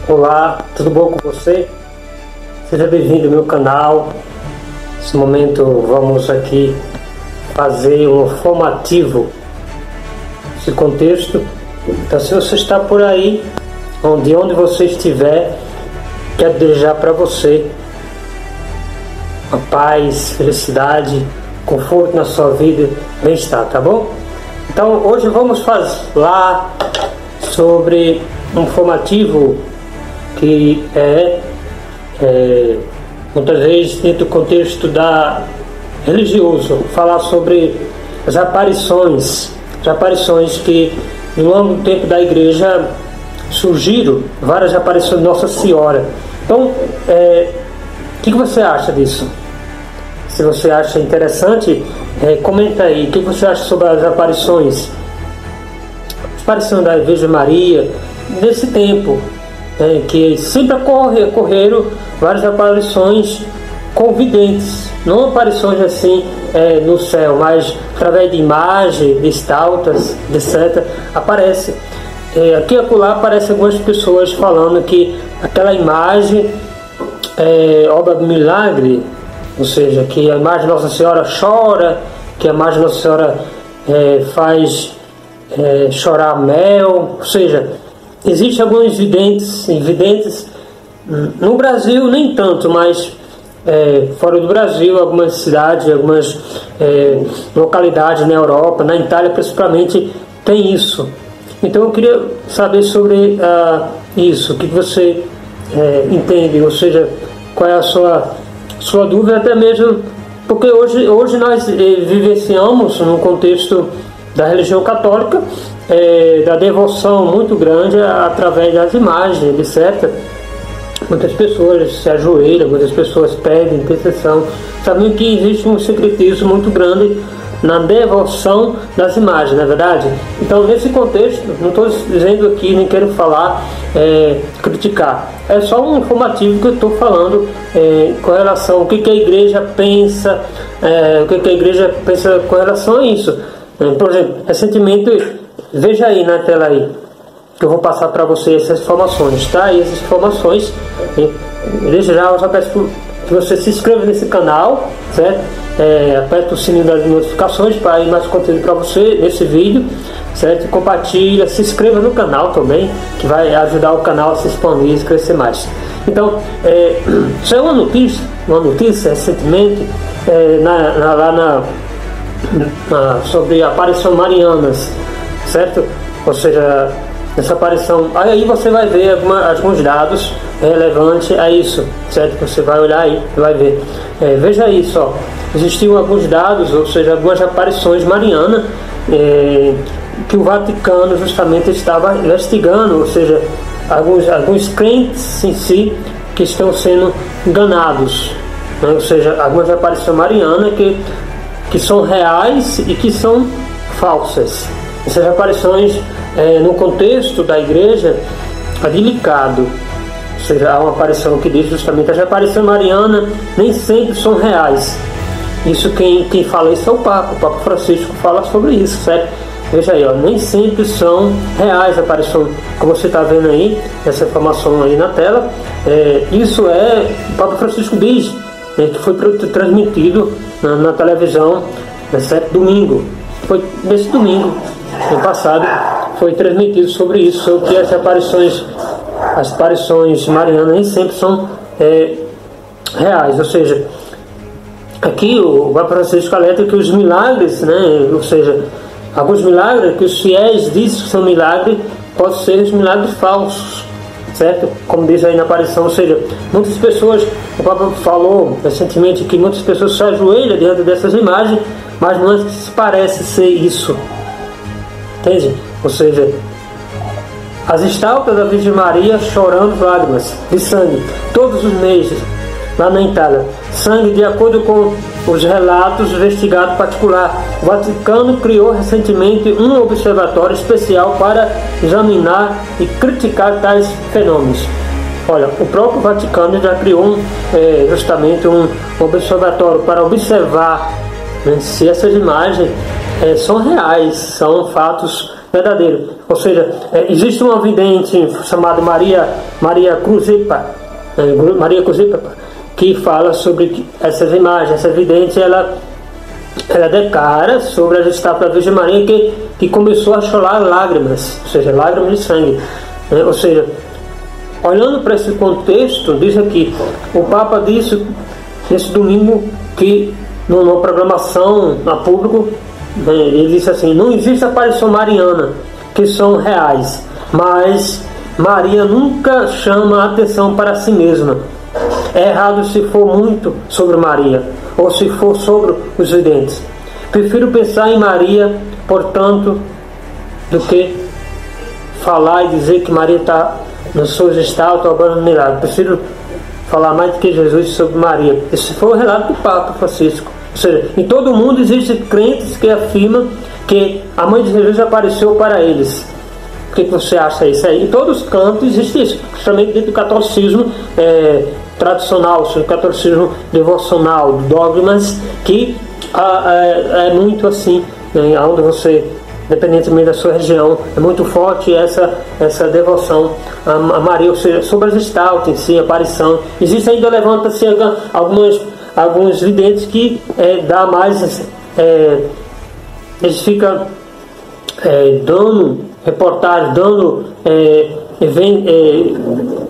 Olá, tudo bom com você? Seja bem-vindo ao meu canal. Nesse momento vamos aqui fazer um formativo desse contexto. Então, se você está por aí, onde você estiver, quero desejar para você a paz, felicidade, conforto na sua vida, bem-estar, tá bom? Então hoje vamos falar sobre um formativo que muitas vezes dentro do contexto religioso, falar sobre as aparições que no longo do tempo da igreja surgiram, várias aparições de Nossa Senhora. Então, o que você acha disso? Se você acha interessante, comenta aí. O que você acha sobre as aparições? Aparição da Virgem Maria, nesse tempo, que sempre ocorreram várias aparições com videntes, não aparições assim no céu, mas através de imagens, de estátuas, etc. aparece. Aqui e acolá aparecem algumas pessoas falando que aquela imagem é obra do milagre, ou seja, que a imagem de Nossa Senhora chora, que a imagem de Nossa Senhora faz chorar mel, ou seja, existem alguns videntes no Brasil, nem tanto, mas fora do Brasil, algumas cidades, algumas localidades na Europa, na Itália principalmente, tem isso. Então eu queria saber sobre isso, o que você entende, ou seja, qual é a sua dúvida, até mesmo porque hoje nós vivenciamos num contexto da religião católica, da devoção muito grande através das imagens, etc. Muitas pessoas se ajoelham, muitas pessoas pedem intercessão, sabendo que existe um secretismo muito grande na devoção das imagens, não é verdade? Então, nesse contexto, não estou dizendo aqui, nem quero falar, criticar. É só um informativo que eu estou falando com relação ao que a igreja pensa, o que a igreja pensa com relação a isso. Por exemplo, recentemente, veja aí na tela aí, que eu vou passar para você essas informações, tá? E essas informações, desde já eu só peço que você se inscreva nesse canal, certo? Aperta o sininho das notificações para ir mais conteúdo para você nesse vídeo, certo? Compartilha, se inscreva no canal também, que vai ajudar o canal a se expandir e crescer mais. Então, saiu uma notícia recentemente sobre aparições marianas, certo? Ou seja, essa aparição, aí você vai ver alguns dados relevantes a isso, certo? Você vai olhar aí, vai ver. Veja aí só, existiam alguns dados, ou seja, algumas aparições marianas que o Vaticano justamente estava investigando, ou seja, alguns crentes em si que estão sendo enganados, né? Ou seja, algumas aparições marianas que são reais e que são falsas. Essas aparições, no contexto da igreja, é delicado. Ou seja, há uma aparição que diz justamente as aparições marianas nem sempre são reais. Isso quem fala isso é o Papa Francisco fala sobre isso, certo? Veja aí, nem sempre são reais as aparições, como você está vendo aí, essa informação aí na tela. Isso o Papa Francisco diz, que foi transmitido na televisão, certo? Domingo. Foi nesse domingo, no passado, foi transmitido sobre isso, sobre que as aparições marianas nem sempre são reais. Ou seja, aqui o Papa Francisco alerta que os milagres, né, ou seja, alguns milagres que os fiéis dizem que são milagres, podem ser os milagres falsos, certo? Como diz aí na aparição, ou seja, muitas pessoas, o Papa falou recentemente que muitas pessoas se ajoelham diante dessas imagens, mas não é que se parece ser isso, entende? Ou seja, as estátuas da Virgem Maria chorando lágrimas de sangue todos os meses lá na Itália, sangue de acordo com os relatos investigados particular. O Vaticano criou recentemente um observatório especial para examinar e criticar tais fenômenos. Olha, o próprio Vaticano já criou justamente um observatório para observar, né, se essas imagens são reais, são fatos verdadeiro. Ou seja, existe uma vidente chamada Maria Kuzepa, que fala sobre essas imagens. Essa vidente, ela declara sobre as estátuas da Virgem Maria que começou a chorar lágrimas, ou seja, lágrimas de sangue. Ou seja, olhando para esse contexto, diz aqui, o Papa disse nesse domingo que numa programação a público, ele disse assim: não existe aparição mariana que são reais, mas Maria nunca chama a atenção para si mesma. É errado se for muito sobre Maria, ou se for sobre os videntes. Prefiro pensar em Maria, portanto, do que falar e dizer que Maria está nos seus estátuas obrando milagre. Prefiro falar mais do que Jesus sobre Maria. Esse foi o relato do Papa Francisco. Ou seja, em todo o mundo existem crentes que afirmam que a mãe de Jesus apareceu para eles. O que você acha isso aí? Em todos os cantos existe isso, principalmente dentro do catolicismo tradicional, o catolicismo devocional, dogmas, que é muito assim, onde você, independentemente da sua região, é muito forte essa devoção a Maria, ou seja, sobre as estátuas em si, a aparição. Existe ainda, levanta-se alguns videntes que dá mais, eles ficam dando reportagem,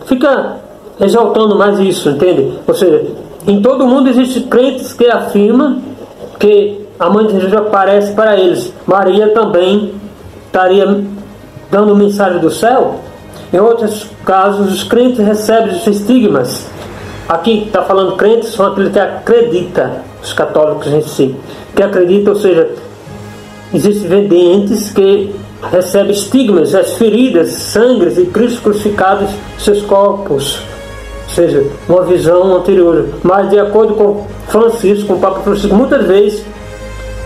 fica exaltando mais isso, entende? Ou seja, em todo o mundo existem crentes que afirmam que a mãe de Jesus aparece para eles. Maria também estaria dando mensagem do céu. Em outros casos, os crentes recebem os estigmas. Aqui está falando crentes, são aqueles que acreditam, os católicos em si, que acreditam, ou seja, existem videntes que recebem estigmas, as feridas, sangres e Cristo crucificados em seus corpos. Ou seja, uma visão anterior. Mas de acordo com Francisco, com o Papa Francisco, muitas vezes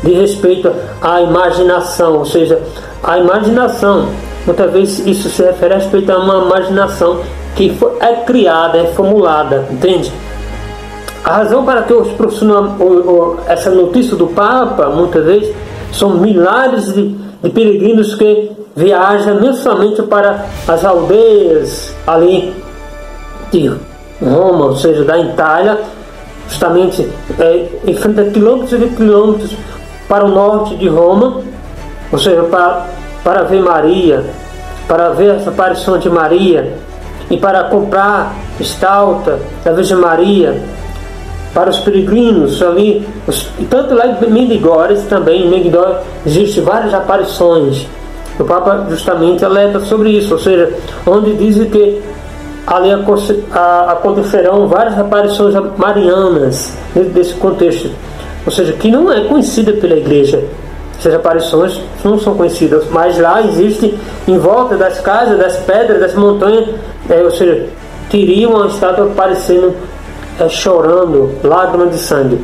de respeito à imaginação, ou seja, a imaginação, muitas vezes isso se refere a respeito a uma imaginação que é criada, é formulada, entende? A razão para que eu proporciono essa notícia do Papa, muitas vezes, são milhares de peregrinos que viajam mensalmente para as aldeias ali de Roma, ou seja, da Itália, justamente enfrenta quilômetros e quilômetros para o norte de Roma, ou seja, para ver Maria, para ver essa aparição de Maria, e para comprar estátua da Virgem Maria para os peregrinos ali, tanto lá em Medjugorje também. Em Medjugorje existem várias aparições. O Papa justamente alerta sobre isso, ou seja, onde dizem que ali acontecerão várias aparições marianas dentro desse contexto, ou seja, que não é conhecida pela igreja. Essas aparições não são conhecidas, mas lá existe em volta das casas, das pedras, das montanhas, ou seja, teria uma estátua aparecendo chorando, lágrimas de sangue.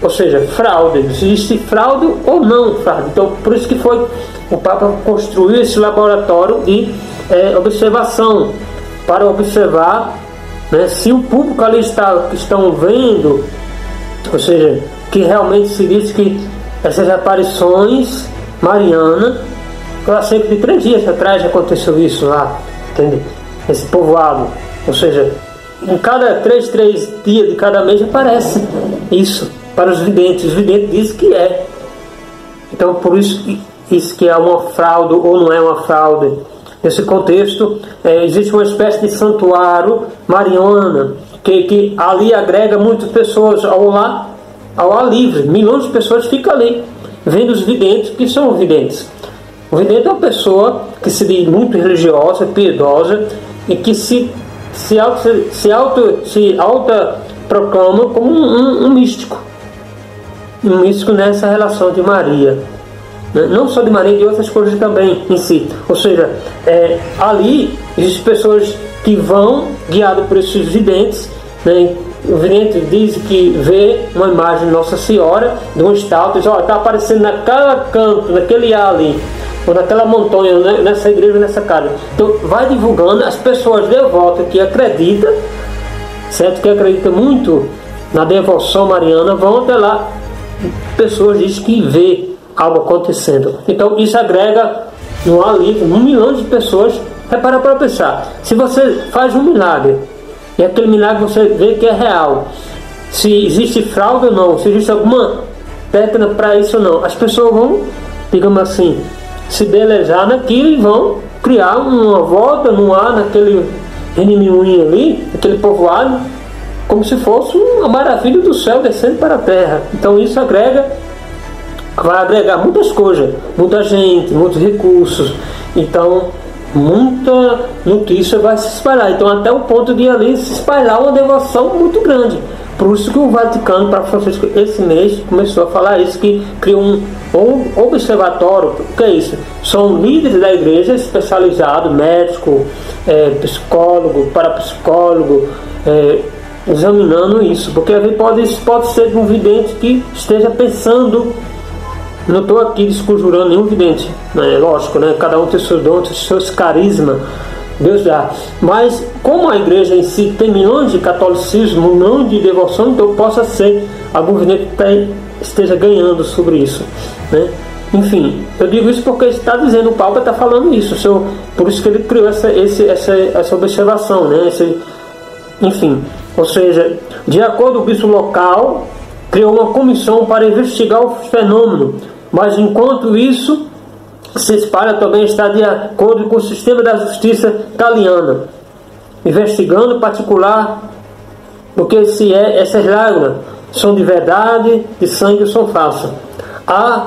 Ou seja, fraude. Existe fraude ou não fraude. Então, por isso que o Papa construiu esse laboratório de observação, para observar, né, se o público ali que estão vendo, ou seja, que realmente se diz que essas aparições marianas, eu achei que de 3 dias atrás aconteceu isso lá, entende? Esse povoado, ou seja, em cada 3 dias de cada mês aparece isso para os videntes. Os videntes dizem que é. Então, por isso que é uma fraude ou não é uma fraude. Nesse contexto, existe uma espécie de santuário mariana que ali agrega muitas pessoas ao ar livre. Milhões de pessoas ficam ali vendo os videntes. Que são os videntes? O vidente é uma pessoa que se diz muito religiosa, piedosa e que se autoproclama como um místico. Um místico nessa relação de Maria. Não só de Maria, de outras coisas também em si. Ou seja, ali existem pessoas que vão guiadas por esses videntes, né? O vidente diz que vê uma imagem de Nossa Senhora, de uma estátua, diz: está aparecendo naquele canto, naquele ar ali, ou naquela montanha, né? Nessa igreja, nessa casa. Então vai divulgando. As pessoas devotas que acreditam, certo? Que acreditam muito na devoção mariana, vão até lá. Pessoas dizem que vê algo acontecendo. Então isso agrega não há livro, 1 milhão de pessoas. Repara para pensar, se você faz um milagre, e aquele milagre você vê que é real, se existe fraude ou não, se existe alguma técnica para isso ou não, as pessoas vão, digamos assim, se belejar naquilo e vão criar uma volta no ar, naquele redemoinho ali, aquele povoado, como se fosse uma maravilha do céu descendo para a terra. Então isso vai agregar muitas coisas, muita gente, muitos recursos. Então muita notícia vai se espalhar. Então até o ponto de ali se espalhar uma devoção muito grande. Por isso que o Vaticano, para Francisco, esse mês começou a falar isso, que criou um observatório. O que é isso? São líderes da igreja especializados, médico, psicólogo, parapsicólogo, examinando isso, porque pode ser de um vidente que esteja pensando. Não estou aqui desconjurando nenhum vidente, né? Lógico, né? Cada um tem seus dons, seus carismas, Deus dá. Mas como a igreja em si tem milhões de catolicismo, milhões de devoção, então possa ser algum vidente que esteja ganhando sobre isso, né? Enfim, eu digo isso porque está dizendo, o Papa está falando isso, por isso que ele criou essa observação, né? Enfim, ou seja, de acordo com o bispo local, criou uma comissão para investigar o fenômeno, mas enquanto isso se espalha, também está de acordo com o sistema da justiça italiana, investigando em particular o que essas lágrimas são de verdade, de sangue ou são falsas. Há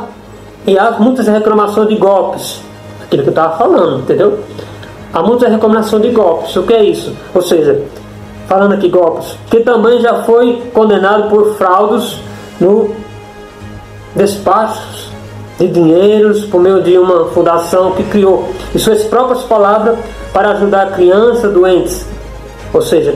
muitas reclamações de golpes, aquilo que eu estava falando, entendeu? Há muitas reclamações de golpes. O que é isso? Ou seja, falando aqui golpes, que também já foi condenado por fraudes no despacho de dinheiros por meio de uma fundação que criou, em suas próprias palavras, para ajudar crianças doentes. Ou seja,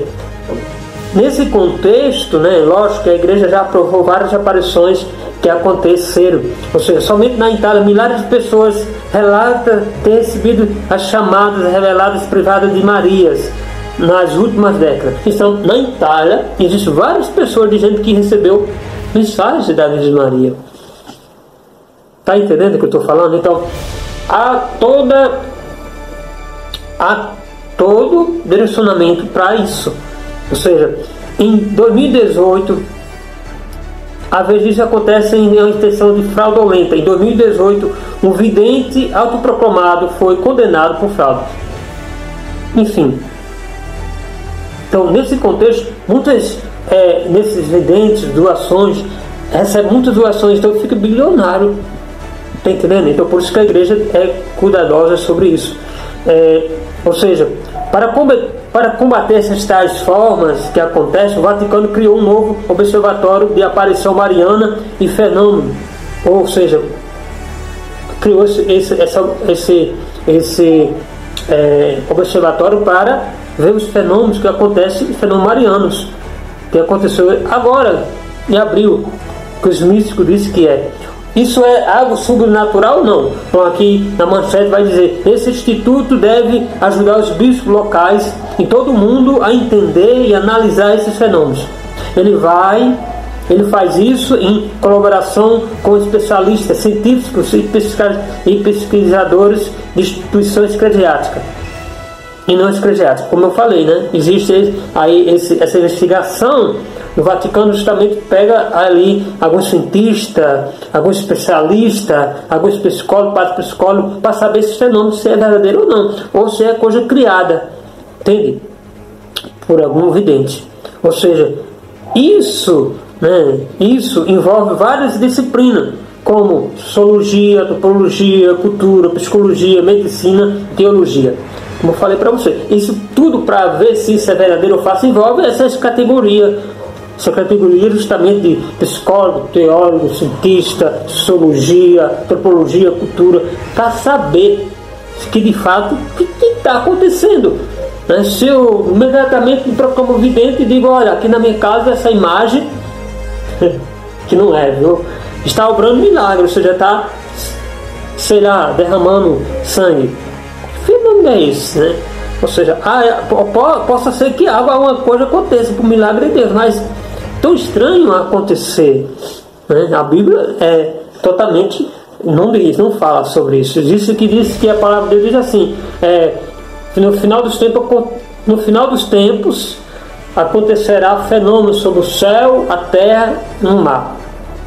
nesse contexto, né, lógico que a igreja já aprovou várias aparições que aconteceram. Ou seja, somente na Itália, milhares de pessoas relatam ter recebido as chamadas reveladas privadas de Marias nas últimas décadas. Então, na Itália, existem várias pessoas dizendo que recebeu mensagens da Virgem Maria. Está entendendo o que eu estou falando? Então, há todo direcionamento para isso. Ou seja, em 2018, às vezes isso acontece em uma intenção de fraudulenta. Em 2018, um vidente autoproclamado foi condenado por fraude. Enfim. Então, nesse contexto, nesses videntes, doações, recebe muitas doações, então fica bilionário. Está entendendo? Então, por isso que a igreja é cuidadosa sobre isso. Ou seja, para combater essas tais formas que acontecem, o Vaticano criou um novo observatório de aparição mariana e fenômeno. Ou seja, criou esse observatório para ver os fenômenos que acontecem, fenômenos marianos, que aconteceu agora, em abril, que os místicos dizem que é. Isso é algo sobrenatural? Não. Então aqui na manchete vai dizer: esse instituto deve ajudar os bispos locais em todo o mundo a entender e analisar esses fenômenos. Ele faz isso em colaboração com especialistas, científicos e pesquisadores de instituições eclesiásticas e não eclesiásticas. Como eu falei, né? Existe aí essa investigação. O Vaticano justamente pega ali alguns cientistas, alguns especialistas, alguns psicólogos, parapsicólogos, para saber se esse fenômeno se é verdadeiro ou não, ou se é coisa criada, entende? Por algum vidente. Ou seja, isso envolve várias disciplinas, como sociologia, antropologia, cultura, psicologia, medicina, teologia. Como eu falei para você, isso tudo para ver se isso é verdadeiro ou falso envolve essas categorias. Essa categoria justamente de psicólogo, teólogo, cientista, sociologia, antropologia, cultura, para saber que de fato o que está acontecendo. Né? Se eu imediatamente me proclamo vidente e digo: olha, aqui na minha casa essa imagem, que não é, viu? Está obrando milagre, ou seja, está, sei lá, derramando sangue. Que fenômeno é esse, né? Ou seja, possa ser que alguma coisa aconteça por milagre de Deus, mas tão estranho acontecer, né? A Bíblia é totalmente Não diz, não fala sobre isso. Diz que a palavra de Deus diz assim, no final dos tempos acontecerá fenômenos sobre o céu, a terra e o mar.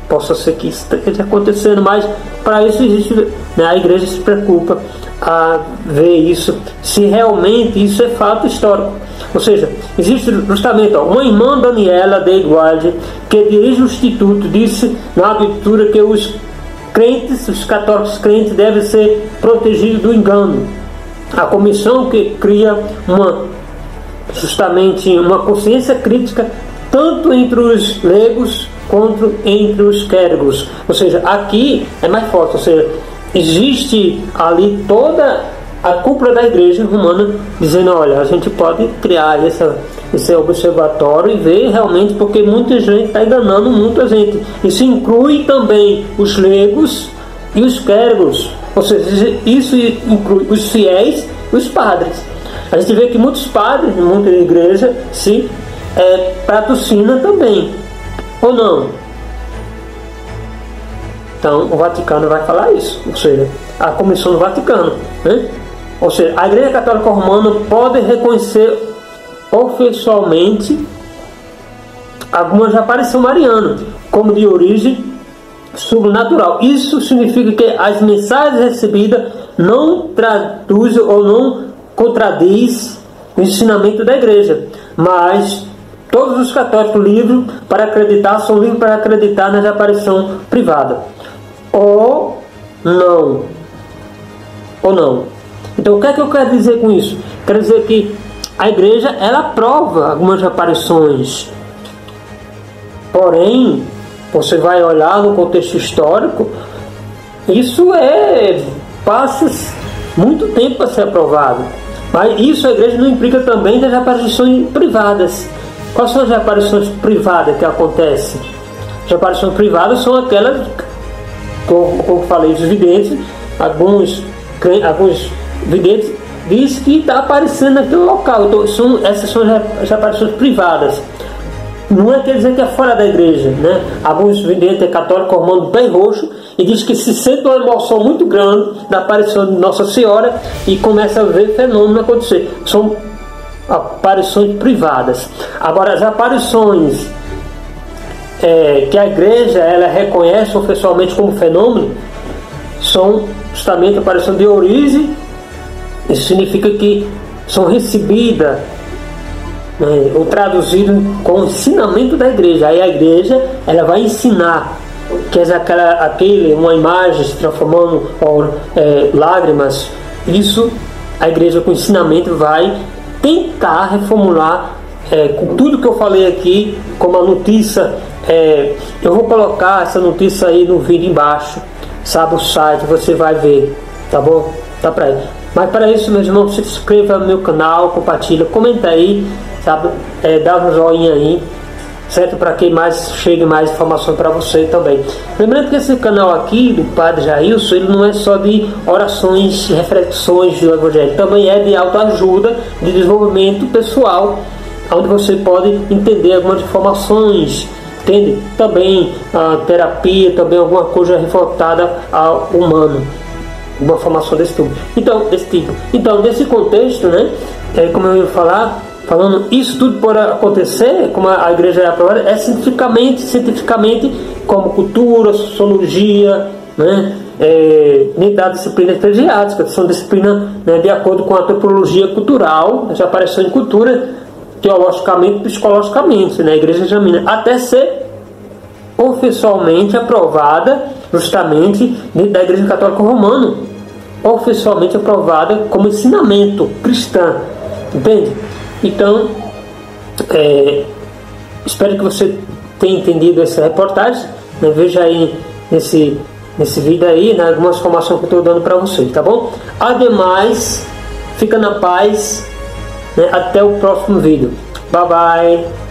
Possa ser que isso esteja acontecendo, mas para isso existe, né, a igreja se preocupa a ver isso, se realmente isso é fato histórico. Ou seja, existe justamente uma irmã, Daniela Day Wilde, que dirige o Instituto, disse na abertura que os católicos crentes devem ser protegidos do engano. A comissão que cria justamente uma consciência crítica tanto entre os leigos quanto entre os clérigos. Ou seja, aqui é mais forte, ou seja, existe ali toda a cúpula da igreja romana dizendo, olha, a gente pode criar esse observatório e ver realmente, porque muita gente está enganando muita gente. Isso inclui também os leigos e os clérigos, ou seja, isso inclui os fiéis e os padres. A gente vê que muitos padres, muita igreja, se patrocina também, ou não? Então o Vaticano vai falar isso, ou seja, a Comissão do Vaticano, né? Ou seja, a Igreja Católica Romana pode reconhecer oficialmente algumas aparições marianas como de origem sobrenatural. Isso significa que as mensagens recebidas não traduzem ou não contradiz o ensinamento da Igreja, mas todos os católicos livres para acreditar são livres para acreditar nas aparições privadas, ou não. Então o que é que eu quero dizer com isso? Quero dizer que a Igreja, ela aprova algumas aparições, porém você vai olhar no contexto histórico, isso passa muito tempo para ser aprovado. Mas isso a Igreja não implica também das aparições privadas. Quais são as aparições privadas que acontecem? As aparições privadas são aquelas, como falei, os videntes, alguns videntes dizem que está aparecendo naquele local. Então essas são as aparições privadas. Não quer dizer que é fora da igreja, né? Alguns videntes católicos romano bem roxo e diz que se sente uma emoção muito grande da aparição de Nossa Senhora e começa a ver fenômenos acontecer. São aparições privadas. Agora, as aparições que a igreja ela reconhece oficialmente como fenômeno são justamente aparições de origem. Isso significa que são recebidas, né, ou traduzidas com o ensinamento da igreja. Aí a igreja ela vai ensinar que uma imagem se transformando em lágrimas. Isso a igreja com ensinamento vai tentar reformular com tudo que eu falei aqui, como a notícia. Eu vou colocar essa notícia aí no vídeo embaixo, sabe, o site, você vai ver, tá bom? Tá para aí. Mas para isso, meus irmãos, se inscreva no meu canal, compartilha, comenta aí, sabe, dá um joinha aí, certo? Para que chegue mais informação para você também. Lembrando que esse canal aqui do Padre Jailson, ele não é só de orações, reflexões do Evangelho, também é de autoajuda, de desenvolvimento pessoal, onde você pode entender algumas informações, entende? Também a terapia, também alguma coisa revoltada ao humano, uma formação desse tipo. Então, nesse contexto, né, como eu ia falando, isso tudo pode acontecer, como a igreja é aprovada, cientificamente, como cultura, sociologia, né, dentro da disciplina eclesiástica, que são disciplinas, né, de acordo com a antropologia cultural, já apareceu em cultura, teologicamente, psicologicamente, né, a igreja examina, até ser oficialmente aprovada, justamente dentro da Igreja Católica Romana, oficialmente aprovada como ensinamento cristão, entende? Então, espero que você tenha entendido essa reportagem, né? Veja aí nesse vídeo aí, né, algumas informações que eu estou dando para vocês, tá bom? Ademais, fica na paz, né? Até o próximo vídeo. Bye bye.